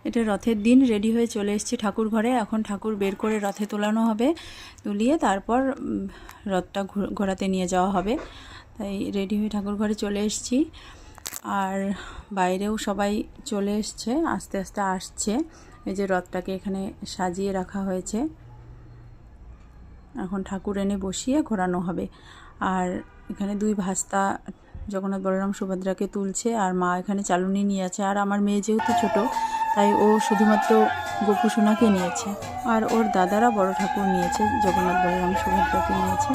এটা রথের দিন রেডি হয়ে চলে এসেছি ঠাকুর ঘরে। এখন ঠাকুর বের করে রথে তোলানো হবে, তুলিয়ে তারপর রথটা ঘোরাতে নিয়ে যাওয়া হবে। তাই রেডি হয়ে ঠাকুর ঘরে চলে এসেছি। আর বাইরেও সবাই চলে এসছে, আস্তে আস্তে আসছে। এই যে রথটাকে এখানে সাজিয়ে রাখা হয়েছে, এখন ঠাকুর এনে বসিয়ে ঘোরানো হবে। আর এখানে দুই ভাস্তা জগন্নাথ বলরাম সুভদ্রাকে তুলছে, আর মা এখানে চালুনি নিয়ে আছে। আর আমার মেয়ে যেহেতু ছোট, তাই ও শুধুমাত্র গোপুসোনাকে নিয়েছে, আর ওর দাদারা বড় ঠাকুর নিয়েছে, জগন্নাথ বলরাম সুভদ্রাকে নিয়েছে।